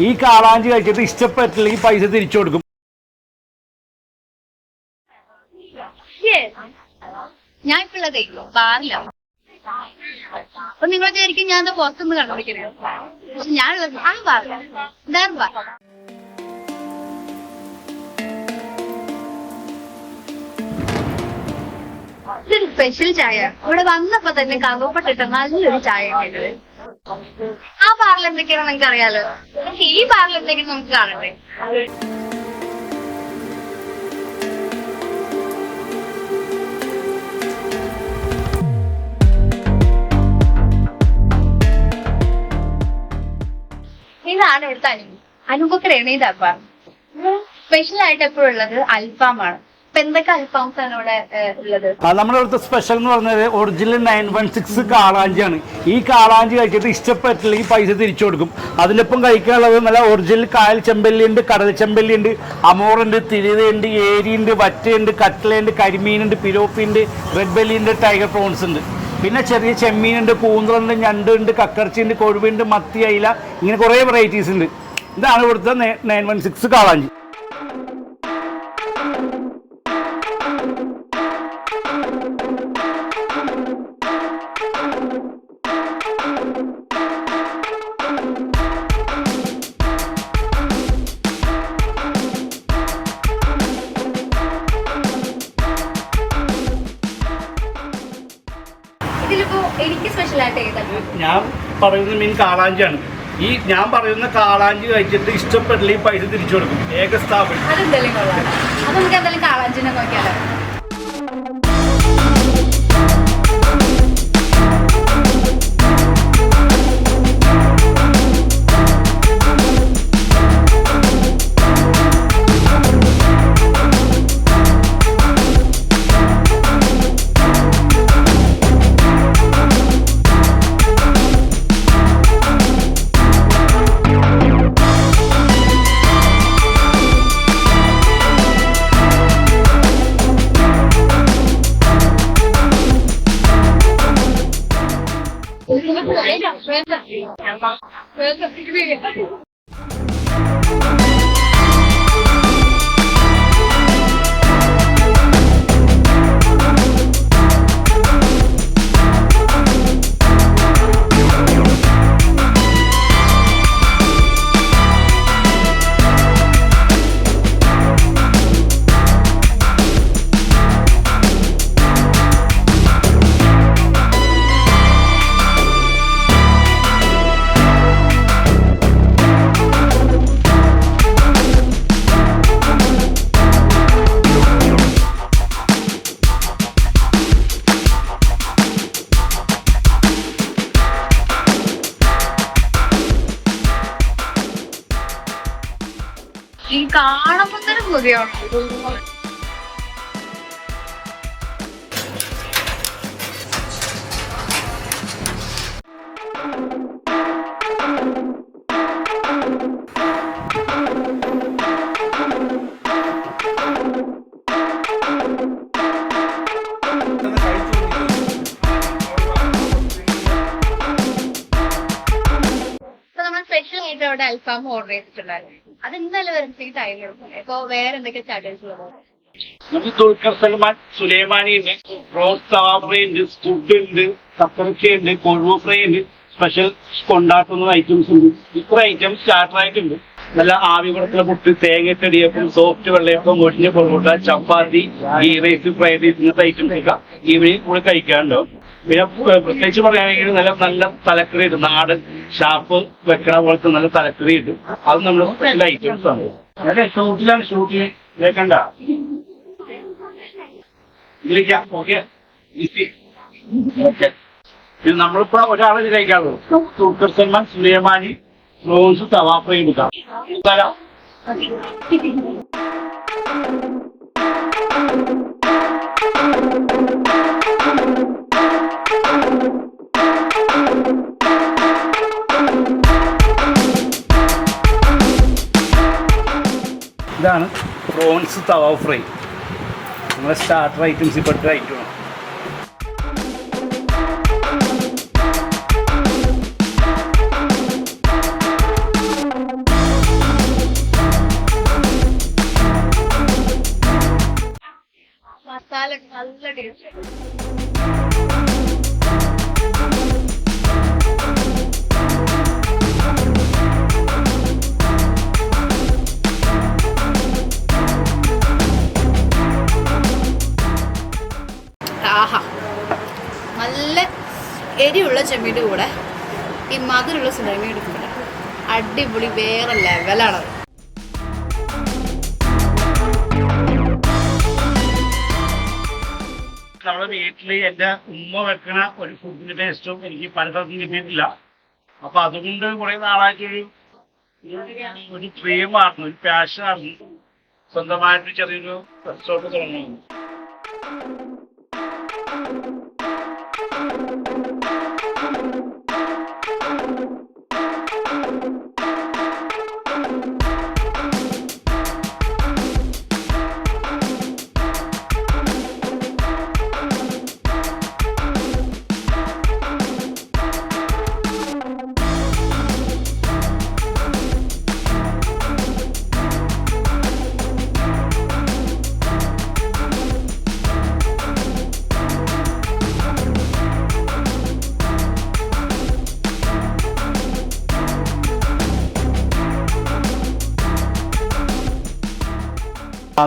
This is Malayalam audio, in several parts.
ഈ കാളാഞ്ചി കഴിച്ചിട്ട് ഇഷ്ടപ്പെട്ടില്ലെങ്കിൽ പൈസ തിരിച്ചു കൊടുക്കും. ഞാൻ ഇപ്പൊ ഉള്ളതേ ബാറില്ല. അപ്പൊ നിങ്ങൾ വിചാരിക്കും ഞാൻ പുറത്തുനിന്ന് കണ്ടുപിടിക്കുന്നത്. പക്ഷെ ഞാനുള്ളത് ആ ബാറില്ല. ഇതാണ് ബാർ. ഇതൊരു സ്പെഷ്യൽ ചായ. ഇവിടെ വന്നപ്പോ തന്നെ കറുവപ്പെട്ടിട്ട് നല്ലൊരു ചായ കേട്ടത്. ആ ബാറിൽ എന്തൊക്കെയാണ് നിങ്ങൾക്ക് അറിയാലോ. പക്ഷെ ഈ ബാറിൽ എന്തൊക്കെയാണ് നമുക്ക് കാണണ്ടേ. ഇതാണ് ഇവിടുത്തെ അനുഭവക്കടയാണ് ഈ ദർബാർ. സ്പെഷ്യൽ ആയിട്ട് എപ്പോഴും ഉള്ളത് അൽഫാമാണ്. ഇപ്പൊ എന്തൊക്കെ അൽഫാംസ് ആണ് ഇവിടെ ഉള്ളത്? നമ്മുടെ ഇവിടുത്തെ സ്പെഷ്യൽ എന്ന് പറഞ്ഞത് ഒറിജിനൽ 916 കാളാഞ്ചിയാണ്. ഈ കാളാഞ്ചി കഴിച്ചിട്ട് ഇഷ്ടപ്പെട്ടില്ലെങ്കിൽ പൈസ തിരിച്ചു കൊടുക്കും. അതിനൊപ്പം കഴിക്കാനുള്ളത് നല്ല ഒറിജിനൽ കായൽ ചെമ്പല്ലി ഉണ്ട്, കടൽ ചെമ്പല്ലി ഉണ്ട്, അമോറുണ്ട്, തിരിതയുണ്ട്, ഏരിയുണ്ട്, വറ്റയുണ്ട്, കട്ട്ലയുണ്ട്, കരിമീനുണ്ട്, പിലോപ്പിയുണ്ട്, റെഡ് ബെല്ലിയുണ്ട്, ടൈഗർ പ്രോൺസ് ഉണ്ട്. പിന്നെ ചെറിയ ചെമ്മീനുണ്ട്, കൂന്തളുണ്ട്, ഞണ്ടുണ്ട്, കക്കർച്ചിയുണ്ട്, കൊഴുവുണ്ട്, മത്തി, അയില, ഇങ്ങനെ കുറേ വെറൈറ്റീസ് ഉണ്ട്. ഇതാണ് ഇവിടുത്തെ 916 കാളാഞ്ചി. എനിക്ക് സ്പെഷ്യൽ ആയിട്ട് ഏതാണ്? ഞാൻ പറയുന്ന മീൻ കാളാഞ്ചിയാണ്. ഈ ഞാൻ പറയുന്ന കാളാഞ്ചി കഴിച്ചിട്ട് ഇഷ്ടപ്പെട്ടില്ലെങ്കിൽ പൈസ തിരിച്ചു കൊടുക്കും. ഏക സ്ഥാപനം. അതെന്തെങ്കിലും കൊള്ളാം. അപ്പൊ നമുക്ക് എന്തായാലും കാളാഞ്ചിനെ നോക്കിയാലോ. ഈ കാണുമ്പോ തന്നെ കൊതിയാണ്. സ്പെഷ്യൽ ആയിട്ട് അവിടെ അൽഫാം ഓർഡർ ചെയ്തിട്ടുണ്ടായിരുന്നു. അതെന്തായാലും വരുമ്പോഴത്തേക്ക് ടൈം എടുക്കും. ഇപ്പൊ വേറെ എന്തൊക്കെ ചാർജസ് ഉള്ളത്? നമുക്ക് ദുൽഖർ സൽമാൻ, സുലൈമാനി ഉണ്ട്, റോസ് തവാ ഫ്രൈ ഉണ്ട്, സ്കുഡ് ഉണ്ട്, കക്കറച്ചി ഉണ്ട്, കൊഴുവ് ഫ്രൈ ഉണ്ട്, സ്പെഷ്യൽ കൊണ്ടാട്ടുന്ന ഐറ്റംസ് ഉണ്ട്. ഇത്ര ഐറ്റംസ് സ്റ്റാർട്ടർ ആയിട്ടുണ്ട്. നല്ല ആവി കൊടുക്കുന്ന പുട്ട്, തേങ്ങച്ചടിയപ്പം, സോഫ്റ്റ് വെള്ളയപ്പം, മൊഴിഞ്ഞ പൊറോട്ട, ചപ്പാത്തി, ഗീ റൈസ്, ഫ്രൈഡ് റൈസ്, ഇങ്ങനത്തെ ഐറ്റംസ് ഒക്കെ ഈവനിങ് കൂടെ കഴിക്കാറുണ്ടാവും. പിന്നെ പ്രത്യേകിച്ച് പറയുകയാണെങ്കിൽ നല്ല നല്ല തലക്കറി ഉണ്ട്. നാടൻ ഷാപ്പ് വെക്കണ പോലത്തെ നല്ല തലക്കറി ഉണ്ട്. അത് നമ്മുടെ സ്പെഷ്യൽ ഐറ്റംസ് ആണ്. അതെ, ഷൂട്ടിലാണ് ഷൂട്ടിങ് കേൾക്കണ്ട. ഇതിലേക്കാം. ഓക്കെ, ഇത് നമ്മളിപ്പോ ഒരാളെ കഴിക്കാറുള്ളൂ. ദുൽഖർ സൽമാൻ, സുലൈമാനി, റോസ് തവാ ഫ്രൈ എടുക്കാം. ഇതാണ് പ്രോൺസ് തവ ഫ്രൈ. നമ്മുടെ സ്റ്റാർട്ടർ ഐറ്റംസ് ഇപ്പോഴത്തെ ഐറ്റമാണ്. മസാല നല്ല ടേസ്റ്റ്. ആഹാ, നല്ല എരിവുള്ള ചെമ്മീൻ്റെ കൂടെ ഈ മധുരമുള്ള സുലൈമ എടുക്കുമ്പോൾ അടിപൊളി, വേറെ ലെവലാണത്. നമ്മുടെ വീട്ടിൽ എൻ്റെ ഉമ്മ വെക്കണ ഒരു ഫുഡിന്റെ ടേസ്റ്റും എനിക്ക് പലതരത്തിൽ കിട്ടിയിട്ടില്ല. അപ്പൊ അതുകൊണ്ട് കുറെ നാളായിട്ടൊരു ഡ്രീമായിരുന്നു, ഒരു പാഷനായിരുന്നു സ്വന്തമായിട്ട് ചെറിയൊരു റെസ്റ്റോറൻറ്റ് തുടങ്ങുന്നത്.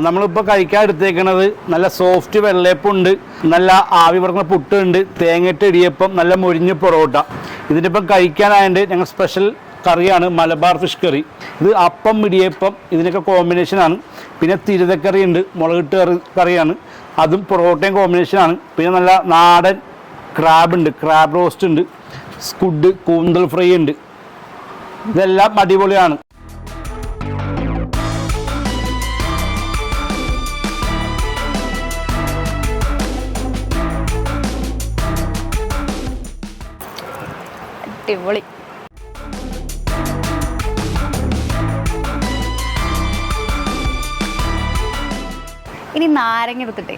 നമ്മളിപ്പോൾ കഴിക്കാൻ എടുത്തേക്കണത് നല്ല സോഫ്റ്റ് വെള്ളയപ്പുണ്ട്, നല്ല ആവി പറക്കുന്ന പുട്ടുണ്ട്, തേങ്ങയിട്ട് ഇടിയപ്പം, നല്ല മൊരിഞ്ഞ പൊറോട്ട. ഇതിൻ്റെ ഇപ്പം കഴിക്കാനായിട്ട് ഞങ്ങൾ സ്പെഷ്യൽ കറിയാണ് മലബാർ ഫിഷ് കറി. ഇത് അപ്പം ഇടിയപ്പം ഇതിനൊക്കെ കോമ്പിനേഷനാണ്. പിന്നെ തിരുതക്കറി ഉണ്ട്, മുളകിട്ട് കറിയാണ്, അതും പൊറോട്ടയും കോമ്പിനേഷനാണ്. പിന്നെ നല്ല നാടൻ ക്രാബ് ഉണ്ട്, ക്രാബ് റോസ്റ്റ് ഉണ്ട്, സ്കുഡ് കൂന്തൽ ഫ്രൈ ഉണ്ട്. ഇതെല്ലാം അടിപൊളിയാണ്. അടിപൊളി. ഇനി നാരങ്ങ എടുത്തിട്ടേ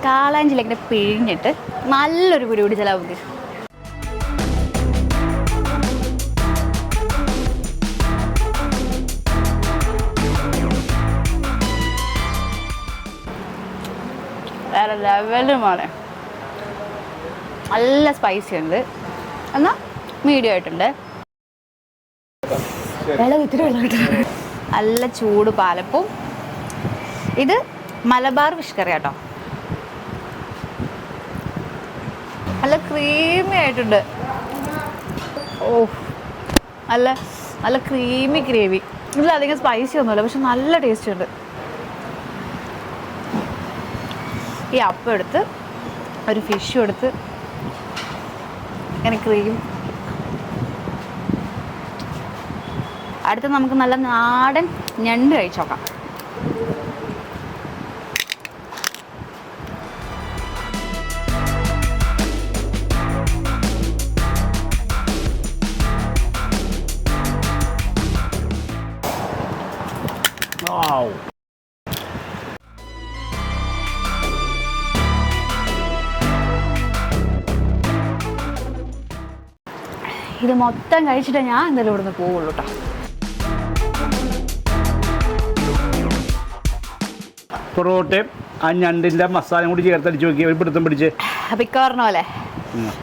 കാളാഞ്ചിലിങ്ങനെ പിഴിഞ്ഞിട്ട് നല്ലൊരു കുടി കുടിച്ചാൽ മതി. വേറെ ലെവലുമാണ്. നല്ല സ്പൈസി ഉണ്ട്, എന്നാൽ മീഡിയം ആയിട്ടുണ്ട്. നല്ല ചൂട് പാലപ്പവും. ഇത് മലബാർ ഫിഷ് കറി കേട്ടോ, നല്ല ക്രീമി ആയിട്ടുണ്ട്. ഓ, നല്ല നല്ല ക്രീമി ഗ്രേവി. ഇതിലധികം സ്പൈസി ഒന്നുമില്ല, പക്ഷെ നല്ല ടേസ്റ്റ് ഉണ്ട്. ഈ അപ്പം എടുത്ത് ഒരു ഫിഷും എടുത്ത് ഇങ്ങനെ ക്രീം. അടുത്ത് നമുക്ക് നല്ല നാടൻ ഞണ്ട് കഴിച്ചു നോക്കാം. ഇത് മൊത്തം കഴിച്ചിട്ട് ഞാൻ എന്തായാലും ഇവിടുന്ന് പോവുള്ളൂ കേട്ടോ. പൊറോട്ടയും ആ ഞണ്ടിൻ്റെ മസാലയും കൂടി ചേർത്തടിച്ച് നോക്കി ഒരു പിടുത്തം പിടിച്ച് പിക്ക പറഞ്ഞ പോലെ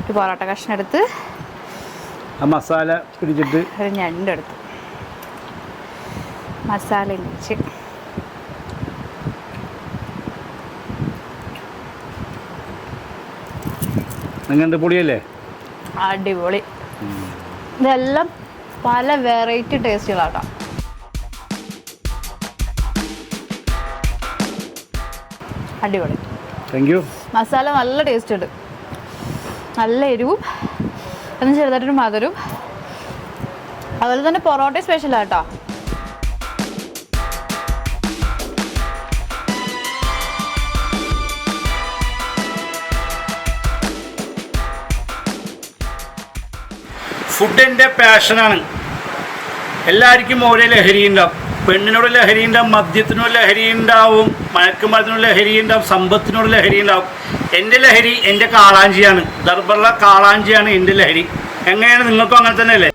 ഒരു പൊറോട്ട കഷ്ണം എടുത്ത് ആ മസാല പിടിച്ചിട്ട് ഒരു ഞണ്ടെടുത്ത് മസാല ഇടിച്ച് അങ്ങനത്തെ പൊടിയല്ലേ, അടിപൊളി. ഇതെല്ലാം പല വെറൈറ്റി ടേസ്റ്റുകളാട്ടോ. അടിപൊളി, താങ്ക് യു. മസാല നല്ല ടേസ്റ്റ് ഉണ്ട്, നല്ല എരിവും എന്ന് ചെറുതായിട്ടൊരു മധുരവും. അതുപോലെ തന്നെ പൊറോട്ട സ്പെഷ്യലാട്ടോ. ഫുഡ് എൻ്റെ പാഷനാണ്. എല്ലാവർക്കും ഓരോ ലഹരി ഉണ്ടാവും. പെണ്ണിനോട് ലഹരി ഉണ്ടാവും, മദ്യത്തിനോട് ലഹരി ഉണ്ടാവും, മയക്കുമരുന്നിനോട് ലഹരി ഉണ്ടാവും, സമ്പത്തിനോട് ലഹരി ഉണ്ടാവും. എൻ്റെ ലഹരി എൻ്റെ കാളാഞ്ചിയാണ്, ദർബറുള്ള കാളാഞ്ചിയാണ് എൻ്റെ ലഹരി. എങ്ങനെയാണ്? നിങ്ങൾക്കും അങ്ങനെ തന്നെ അല്ലേ?